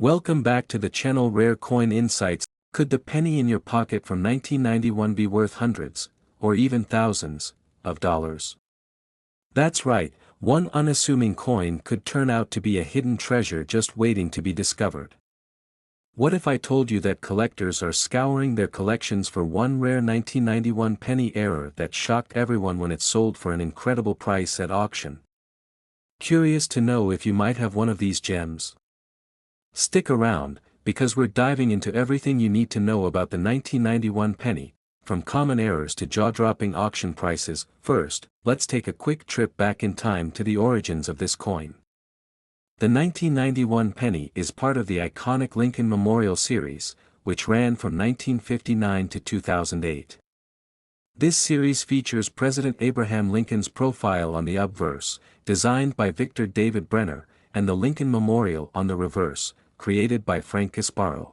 Welcome back to the channel Rare Coin Insights. Could the penny in your pocket from 1991 be worth hundreds, or even thousands, of dollars? That's right, one unassuming coin could turn out to be a hidden treasure just waiting to be discovered. What if I told you that collectors are scouring their collections for one rare 1991 penny error that shocked everyone when it sold for an incredible price at auction? Curious to know if you might have one of these gems? Stick around, because we're diving into everything you need to know about the 1991 penny, from common errors to jaw-dropping auction prices. First, let's take a quick trip back in time to the origins of this coin. The 1991 penny is part of the iconic Lincoln Memorial series, which ran from 1959 to 2008. This series features President Abraham Lincoln's profile on the obverse, designed by Victor David Brenner, and the Lincoln Memorial on the reverse, created by Frank Casparo.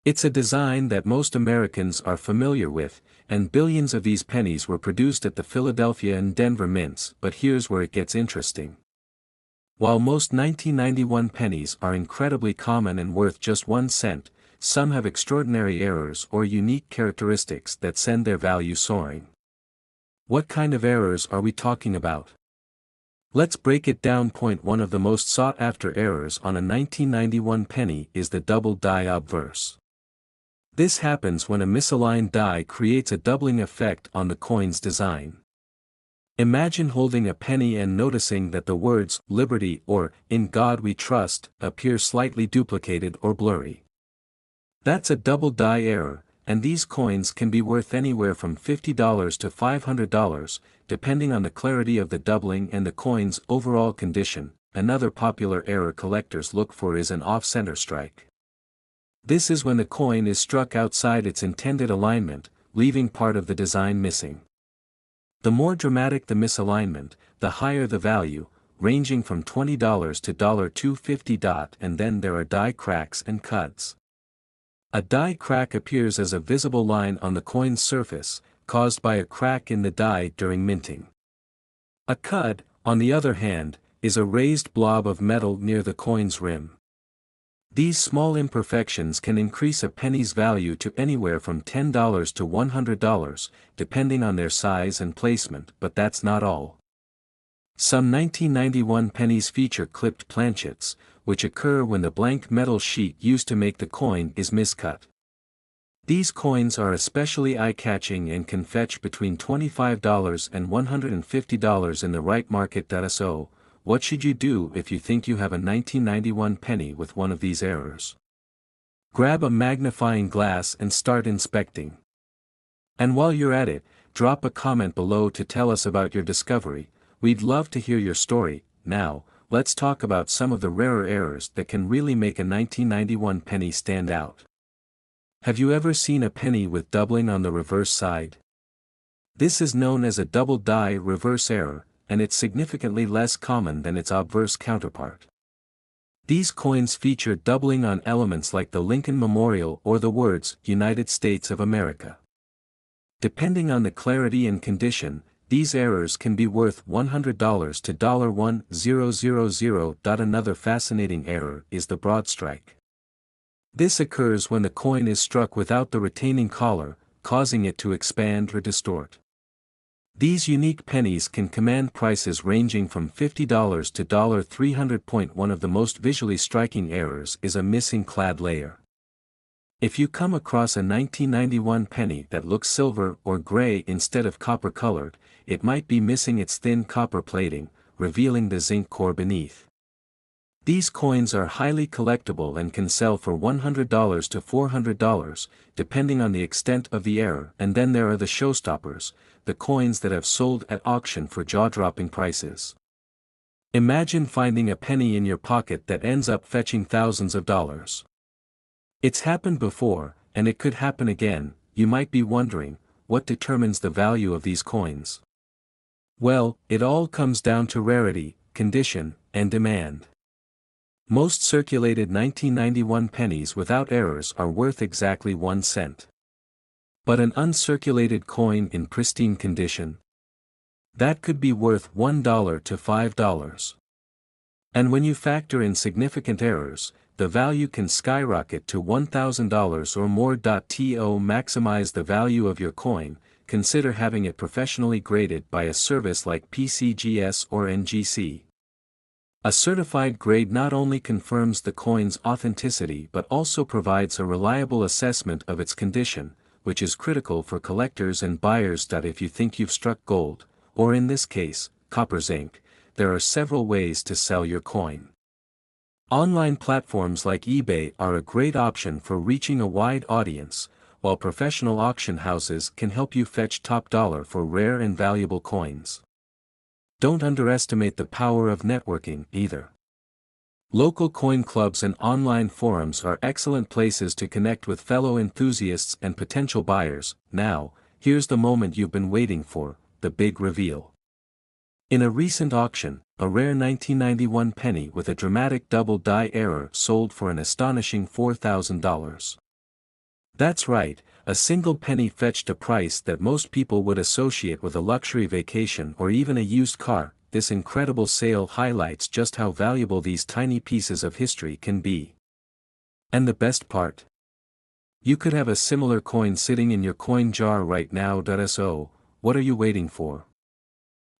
It's a design that most Americans are familiar with, and billions of these pennies were produced at the Philadelphia and Denver mints. But here's where it gets interesting. While most 1991 pennies are incredibly common and worth just 1 cent, some have extraordinary errors or unique characteristics that send their value soaring. What kind of errors are we talking about? Let's break it down. Point 1. Of the most sought-after errors on a 1991 penny is the double die obverse. This happens when a misaligned die creates a doubling effect on the coin's design. Imagine holding a penny and noticing that the words "Liberty" or "In God We Trust" appear slightly duplicated or blurry. That's a double die error, and these coins can be worth anywhere from $50 to $500, depending on the clarity of the doubling and the coin's overall condition. Another popular error collectors look for is an off-center strike. This is when the coin is struck outside its intended alignment, leaving part of the design missing. The more dramatic the misalignment, the higher the value, ranging from $20 to $250. And then there are die cracks and cuts. A die crack appears as a visible line on the coin's surface, caused by a crack in the die during minting. A cud, on the other hand, is a raised blob of metal near the coin's rim. These small imperfections can increase a penny's value to anywhere from $10 to $100, depending on their size and placement. But that's not all. Some 1991 pennies feature clipped planchets, which occur when the blank metal sheet used to make the coin is miscut. These coins are especially eye-catching and can fetch between $25 and $150 in the right market. So, what should you do if you think you have a 1991 penny with one of these errors? Grab a magnifying glass and start inspecting. And while you're at it, drop a comment below to tell us about your discovery. We'd love to hear your story. Now, let's talk about some of the rarer errors that can really make a 1991 penny stand out. Have you ever seen a penny with doubling on the reverse side? This is known as a double die reverse error, and it's significantly less common than its obverse counterpart. These coins feature doubling on elements like the Lincoln Memorial or the words "United States of America." Depending on the clarity and condition, these errors can be worth $100 to $1,000. Another fascinating error is the broad strike. This occurs when the coin is struck without the retaining collar, causing it to expand or distort. These unique pennies can command prices ranging from $50 to $300. One of the most visually striking errors is a missing clad layer. If you come across a 1991 penny that looks silver or gray instead of copper-colored, it might be missing its thin copper plating, revealing the zinc core beneath. These coins are highly collectible and can sell for $100 to $400, depending on the extent of the error. And then there are the showstoppers, the coins that have sold at auction for jaw-dropping prices. Imagine finding a penny in your pocket that ends up fetching thousands of dollars. It's happened before, and it could happen again. You might be wondering, what determines the value of these coins? Well, it all comes down to rarity, condition, and demand. Most circulated 1991 pennies without errors are worth exactly 1 cent. But an uncirculated coin in pristine condition? That could be worth $1 to $5. And when you factor in significant errors, the value can skyrocket to $1,000 or more. To maximize the value of your coin, consider having it professionally graded by a service like PCGS or NGC. A certified grade not only confirms the coin's authenticity but also provides a reliable assessment of its condition, which is critical for collectors and buyers. If you think you've struck gold, or in this case, copper zinc, there are several ways to sell your coin. Online platforms like eBay are a great option for reaching a wide audience, while professional auction houses can help you fetch top dollar for rare and valuable coins. Don't underestimate the power of networking either. Local coin clubs and online forums are excellent places to connect with fellow enthusiasts and potential buyers. Now, here's the moment you've been waiting for, the big reveal. In a recent auction, a rare 1991 penny with a dramatic double die error sold for an astonishing $4,000. That's right, a single penny fetched a price that most people would associate with a luxury vacation or even a used car. This incredible sale highlights just how valuable these tiny pieces of history can be. And the best part? You could have a similar coin sitting in your coin jar right now. So, what are you waiting for?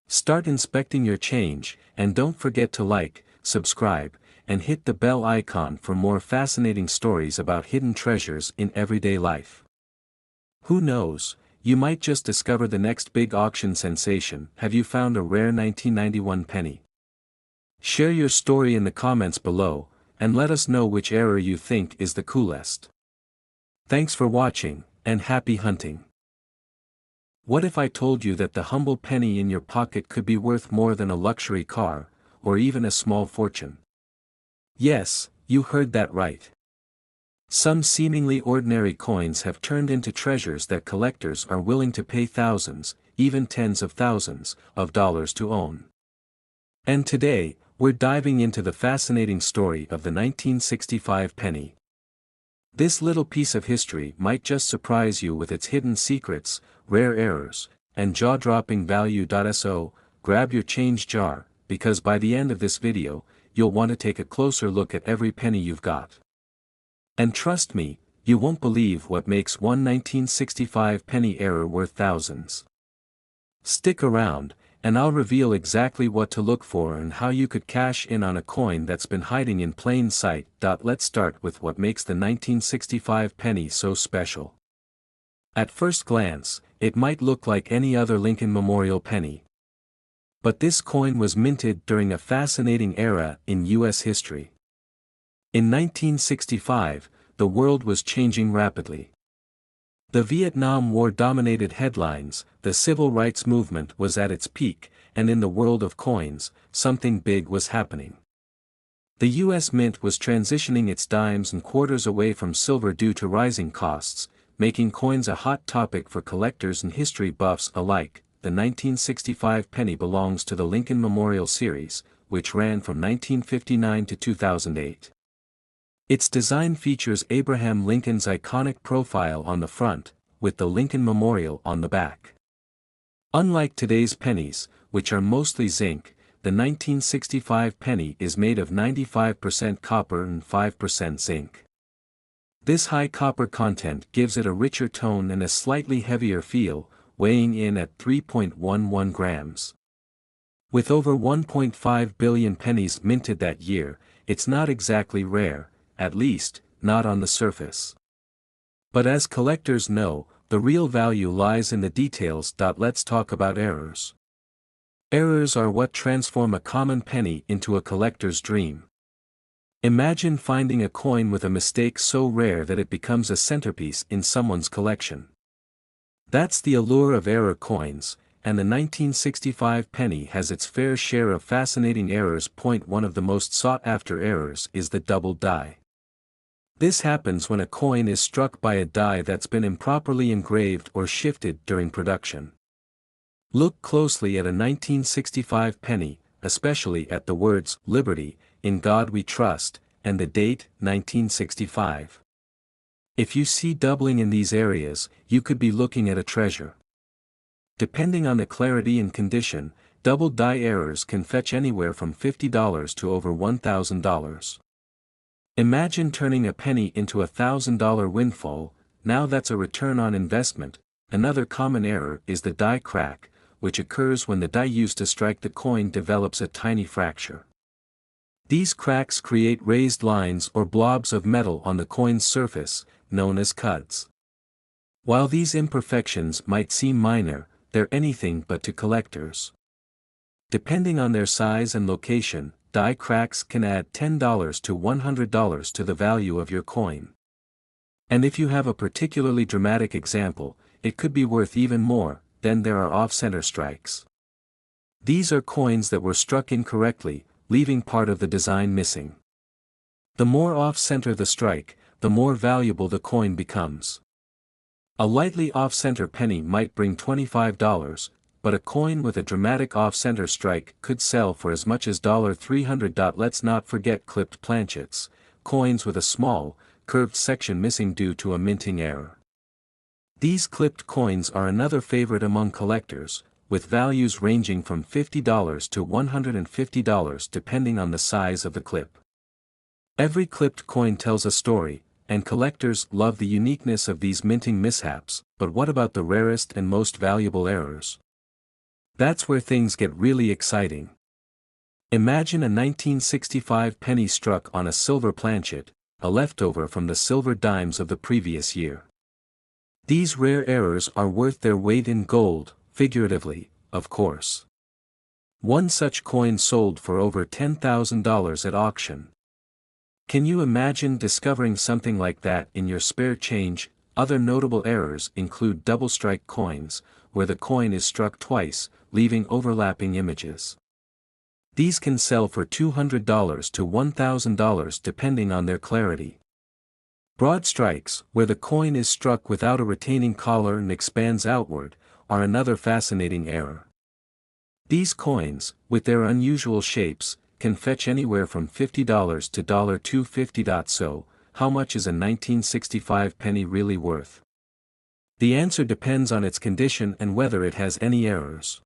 Start inspecting your change, and don't forget to like, subscribe, and hit the bell icon for more fascinating stories about hidden treasures in everyday life. Who knows, you might just discover the next big auction sensation. Have you found a rare 1991 penny? Share your story in the comments below, and let us know which error you think is the coolest. Thanks for watching, and happy hunting. What if I told you that the humble penny in your pocket could be worth more than a luxury car, or even a small fortune? Yes, you heard that right. Some seemingly ordinary coins have turned into treasures that collectors are willing to pay thousands, even tens of thousands, of dollars to own. And today, we're diving into the fascinating story of the 1965 penny. This little piece of history might just surprise you with its hidden secrets, rare errors, and jaw-dropping value. So, grab your change jar, because by the end of this video, you'll want to take a closer look at every penny you've got. And trust me, you won't believe what makes one 1965 penny error worth thousands. Stick around, and I'll reveal exactly what to look for and how you could cash in on a coin that's been hiding in plain sight. Let's start with what makes the 1965 penny so special. At first glance, it might look like any other Lincoln Memorial penny. But this coin was minted during a fascinating era in U.S. history. In 1965, the world was changing rapidly. The Vietnam War dominated headlines, the civil rights movement was at its peak, and in the world of coins, something big was happening. The U.S. Mint was transitioning its dimes and quarters away from silver due to rising costs, making coins a hot topic for collectors and history buffs alike. The 1965 penny belongs to the Lincoln Memorial series, which ran from 1959 to 2008. Its design features Abraham Lincoln's iconic profile on the front, with the Lincoln Memorial on the back. Unlike today's pennies, which are mostly zinc, the 1965 penny is made of 95% copper and 5% zinc. This high copper content gives it a richer tone and a slightly heavier feel, weighing in at 3.11 grams. With over 1.5 billion pennies minted that year, it's not exactly rare, at least, not on the surface. But as collectors know, the real value lies in the details. Let's talk about errors. Errors are what transform a common penny into a collector's dream. Imagine finding a coin with a mistake so rare that it becomes a centerpiece in someone's collection. That's the allure of error coins, and the 1965 penny has its fair share of fascinating errors. One of the most sought-after errors is the double die. This happens when a coin is struck by a die that's been improperly engraved or shifted during production. Look closely at a 1965 penny, especially at the words, "Liberty, in God we trust," and the date, 1965. If you see doubling in these areas, you could be looking at a treasure. Depending on the clarity and condition, double die errors can fetch anywhere from $50 to over $1,000. Imagine turning a penny into $1,000 windfall. Now that's a return on investment. Another common error is the die crack, which occurs when the die used to strike the coin develops a tiny fracture. These cracks create raised lines or blobs of metal on the coin's surface, known as cuds. While these imperfections might seem minor, they're anything but to collectors. Depending on their size and location, die cracks can add $10 to $100 to the value of your coin. And if you have a particularly dramatic example, it could be worth even more. Then there are off-center strikes. These are coins that were struck incorrectly, leaving part of the design missing. The more off-center the strike, the more valuable the coin becomes. A lightly off-center penny might bring $25, but a coin with a dramatic off-center strike could sell for as much as $300. Let's not forget clipped planchets, coins with a small, curved section missing due to a minting error. These clipped coins are another favorite among collectors, with values ranging from $50 to $150 depending on the size of the clip. Every clipped coin tells a story, and collectors love the uniqueness of these minting mishaps. But what about the rarest and most valuable errors? That's where things get really exciting. Imagine a 1965 penny struck on a silver planchet, a leftover from the silver dimes of the previous year. These rare errors are worth their weight in gold, figuratively, of course. One such coin sold for over $10,000 at auction. Can you imagine discovering something like that in your spare change? Other notable errors include double strike coins, where the coin is struck twice, leaving overlapping images. These can sell for $200 to $1,000 depending on their clarity. Broad strikes, where the coin is struck without a retaining collar and expands outward, are another fascinating error. These coins, with their unusual shapes, can fetch anywhere from $50 to $250. So, how much is a 1965 penny really worth? The answer depends on its condition and whether it has any errors.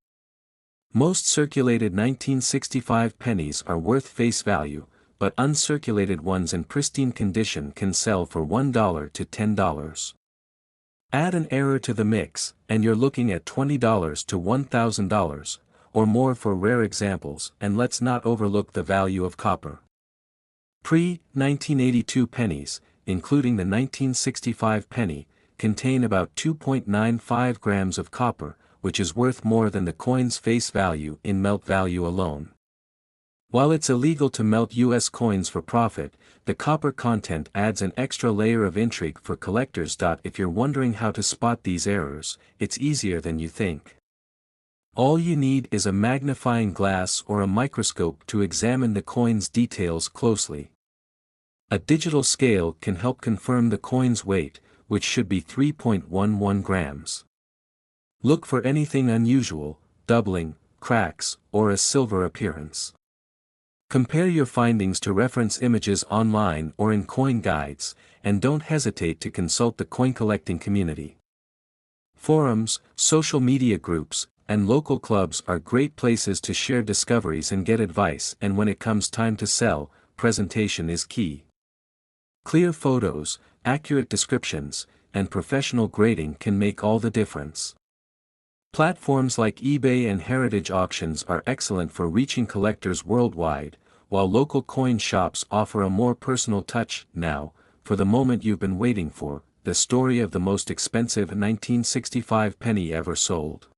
Most circulated 1965 pennies are worth face value, but uncirculated ones in pristine condition can sell for $1 to $10. Add an error to the mix, and you're looking at $20 to $1,000, or more for rare examples. And let's not overlook the value of copper. Pre-1982 pennies, including the 1965 penny, contain about 2.95 grams of copper, which is worth more than the coin's face value in melt value alone. While it's illegal to melt US coins for profit, the copper content adds an extra layer of intrigue for collectors. If you're wondering how to spot these errors, it's easier than you think. All you need is a magnifying glass or a microscope to examine the coin's details closely. A digital scale can help confirm the coin's weight, which should be 3.11 grams. Look for anything unusual, doubling, cracks, or a silver appearance. Compare your findings to reference images online or in coin guides, and don't hesitate to consult the coin collecting community. Forums, social media groups, and local clubs are great places to share discoveries and get advice. And when it comes time to sell, presentation is key. Clear photos, accurate descriptions, and professional grading can make all the difference. Platforms like eBay and heritage auctions are excellent for reaching collectors worldwide, while local coin shops offer a more personal touch. Now, for the moment you've been waiting for, the story of the most expensive 1965 penny ever sold.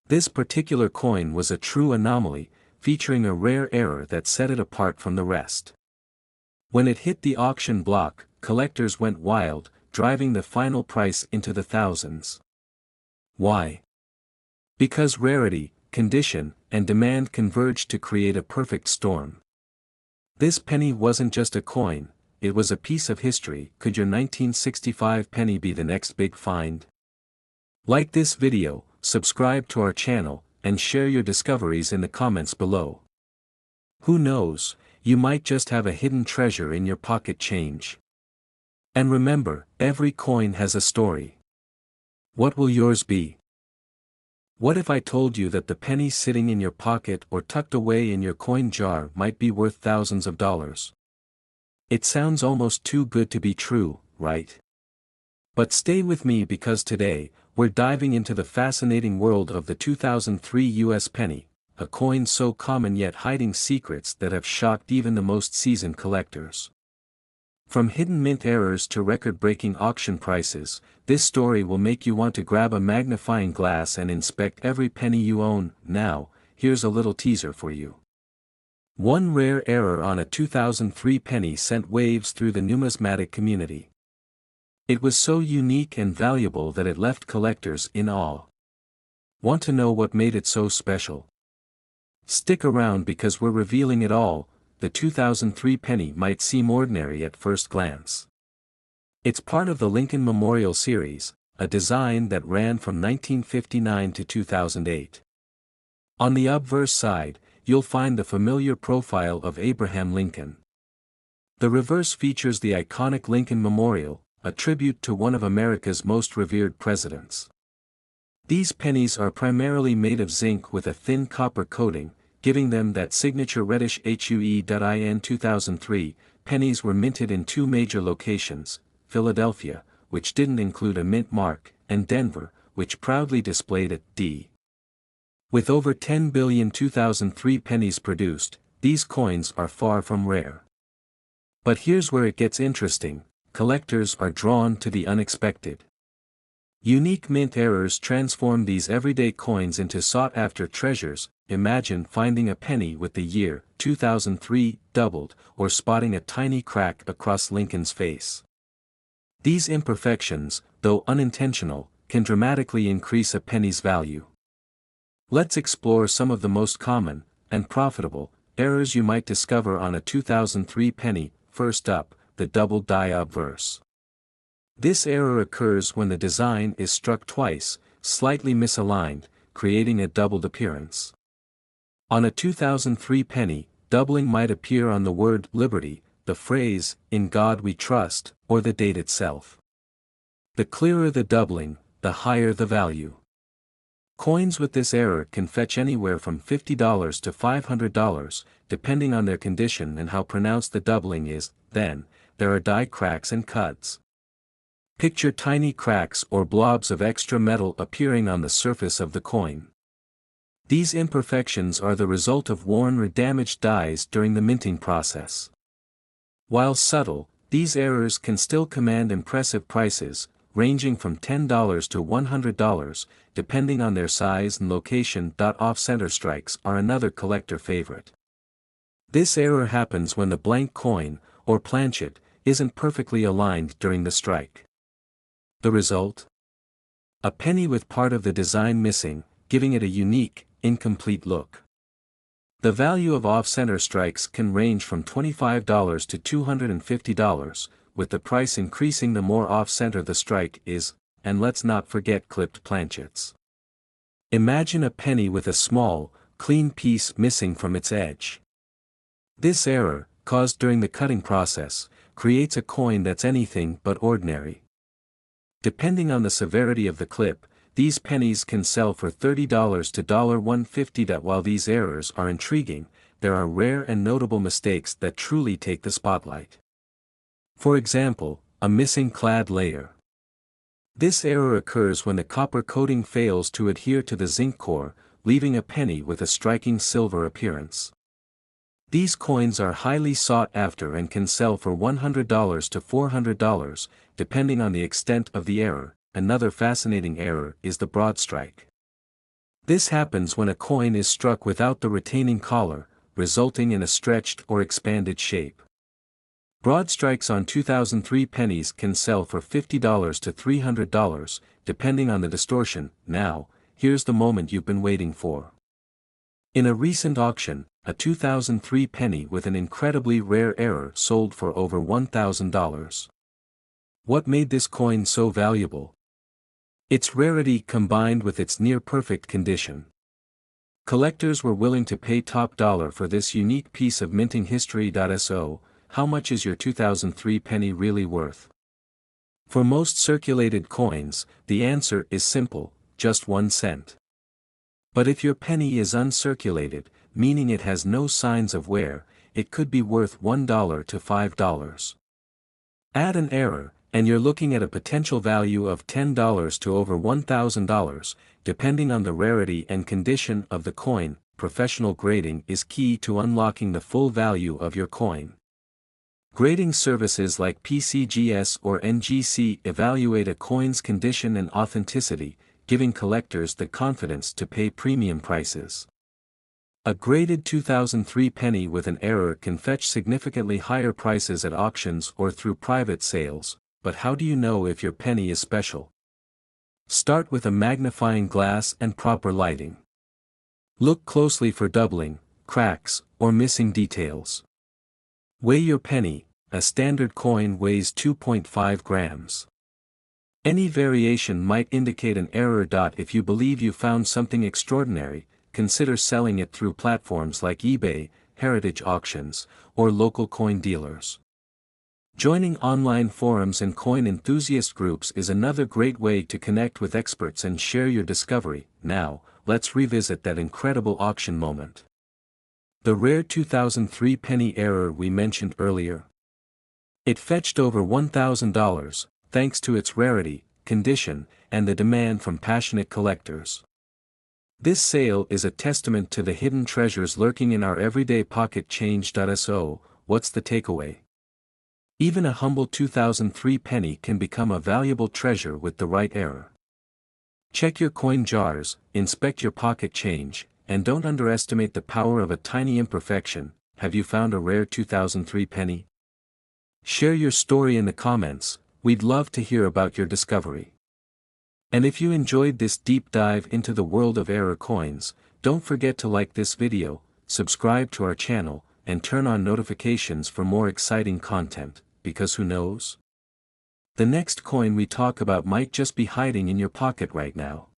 This particular coin was a true anomaly, featuring a rare error that set it apart from the rest. When it hit the auction block, collectors went wild, driving the final price into the thousands. Why? Because rarity, condition, and demand converged to create a perfect storm. This penny wasn't just a coin, it was a piece of history. Could your 1965 penny be the next big find? Like this video, subscribe to our channel, and share your discoveries in the comments below. Who knows, you might just have a hidden treasure in your pocket change. And remember, every coin has a story. What will yours be? What if I told you that the penny sitting in your pocket or tucked away in your coin jar might be worth thousands of dollars? It sounds almost too good to be true, right? But stay with me because today, we're diving into the fascinating world of the 2003 US penny, a coin so common yet hiding secrets that have shocked even the most seasoned collectors. From hidden mint errors to record-breaking auction prices, this story will make you want to grab a magnifying glass and inspect every penny you own. Now, here's a little teaser for you. One rare error on a 2003 penny sent waves through the numismatic community. It was so unique and valuable that it left collectors in awe. Want to know what made it so special? Stick around because we're revealing it all. The 2003 penny might seem ordinary at first glance. It's part of the Lincoln Memorial Series, a design that ran from 1959 to 2008. On the obverse side, you'll find the familiar profile of Abraham Lincoln. The reverse features the iconic Lincoln Memorial, a tribute to one of America's most revered presidents. These pennies are primarily made of zinc with a thin copper coating, giving them that signature reddish hue. In 2003, pennies were minted in two major locations, Philadelphia, which didn't include a mint mark, and Denver, which proudly displayed a D. With over 10 billion 2003 pennies produced, these coins are far from rare. But here's where it gets interesting. Collectors are drawn to the unexpected. Unique mint errors transform these everyday coins into sought-after treasures. Imagine finding a penny with the year 2003 doubled, or spotting a tiny crack across Lincoln's face. These imperfections, though unintentional, can dramatically increase a penny's value. Let's explore some of the most common, and profitable, errors you might discover on a 2003 penny. First up, the double die obverse. This error occurs when the design is struck twice, slightly misaligned, creating a doubled appearance. On a 2003 penny, doubling might appear on the word liberty, the phrase, "In God we trust," or the date itself. The clearer the doubling, the higher the value. Coins with this error can fetch anywhere from $50 to $500, depending on their condition and how pronounced the doubling is. Then, there are die cracks and cuts. Picture tiny cracks or blobs of extra metal appearing on the surface of the coin. These imperfections are the result of worn or damaged dies during the minting process. While subtle, these errors can still command impressive prices, ranging from $10 to $100, depending on their size and location. Off-center strikes are another collector favorite. This error happens when the blank coin, or planchet, isn't perfectly aligned during the strike. The result? A penny with part of the design missing, giving it a unique, incomplete look. The value of off-center strikes can range from $25 to $250, with the price increasing the more off-center the strike is, and let's not forget clipped planchets. Imagine a penny with a small, clean piece missing from its edge. This error, caused during the cutting process, creates a coin that's anything but ordinary. Depending on the severity of the clip, these pennies can sell for $30 to $150. While these errors are intriguing, there are rare and notable mistakes that truly take the spotlight. For example, a missing clad layer. This error occurs when the copper coating fails to adhere to the zinc core, leaving a penny with a striking silver appearance. These coins are highly sought after and can sell for $100 to $400, depending on the extent of the error. Another fascinating error is the broad strike. This happens when a coin is struck without the retaining collar, resulting in a stretched or expanded shape. Broad strikes on 2003 pennies can sell for $50 to $300, depending on the distortion. Now, here's the moment you've been waiting for. In a recent auction, a 2003 penny with an incredibly rare error sold for over $1,000. What made this coin so valuable? Its rarity combined with its near-perfect condition. Collectors were willing to pay top dollar for this unique piece of minting history. So, how much is your 2003 penny really worth? For most circulated coins, the answer is simple, just 1 cent. But if your penny is uncirculated, meaning it has no signs of wear, it could be worth $1 to $5. Add an error, and you're looking at a potential value of $10 to over $1,000, depending on the rarity and condition of the coin. Professional grading is key to unlocking the full value of your coin. Grading services like PCGS or NGC evaluate a coin's condition and authenticity, giving collectors the confidence to pay premium prices. A graded 2003 penny with an error can fetch significantly higher prices at auctions or through private sales, but how do you know if your penny is special? Start with a magnifying glass and proper lighting. Look closely for doubling, cracks, or missing details. Weigh your penny. A standard coin weighs 2.5 grams. Any variation might indicate an error. If you believe you found something extraordinary, consider selling it through platforms like eBay, heritage auctions, or local coin dealers. Joining online forums and coin enthusiast groups is another great way to connect with experts and share your discovery. Now, let's revisit that incredible auction moment. The rare 2003 penny error we mentioned earlier. It fetched over $1,000, thanks to its rarity, condition, and the demand from passionate collectors. This sale is a testament to the hidden treasures lurking in our everyday pocket change. So, what's the takeaway? Even a humble 2003 penny can become a valuable treasure with the right error. Check your coin jars, inspect your pocket change, and don't underestimate the power of a tiny imperfection. Have you found a rare 2003 penny? Share your story in the comments. We'd love to hear about your discovery. And if you enjoyed this deep dive into the world of error coins, don't forget to like this video, subscribe to our channel, and turn on notifications for more exciting content, because who knows? The next coin we talk about might just be hiding in your pocket right now.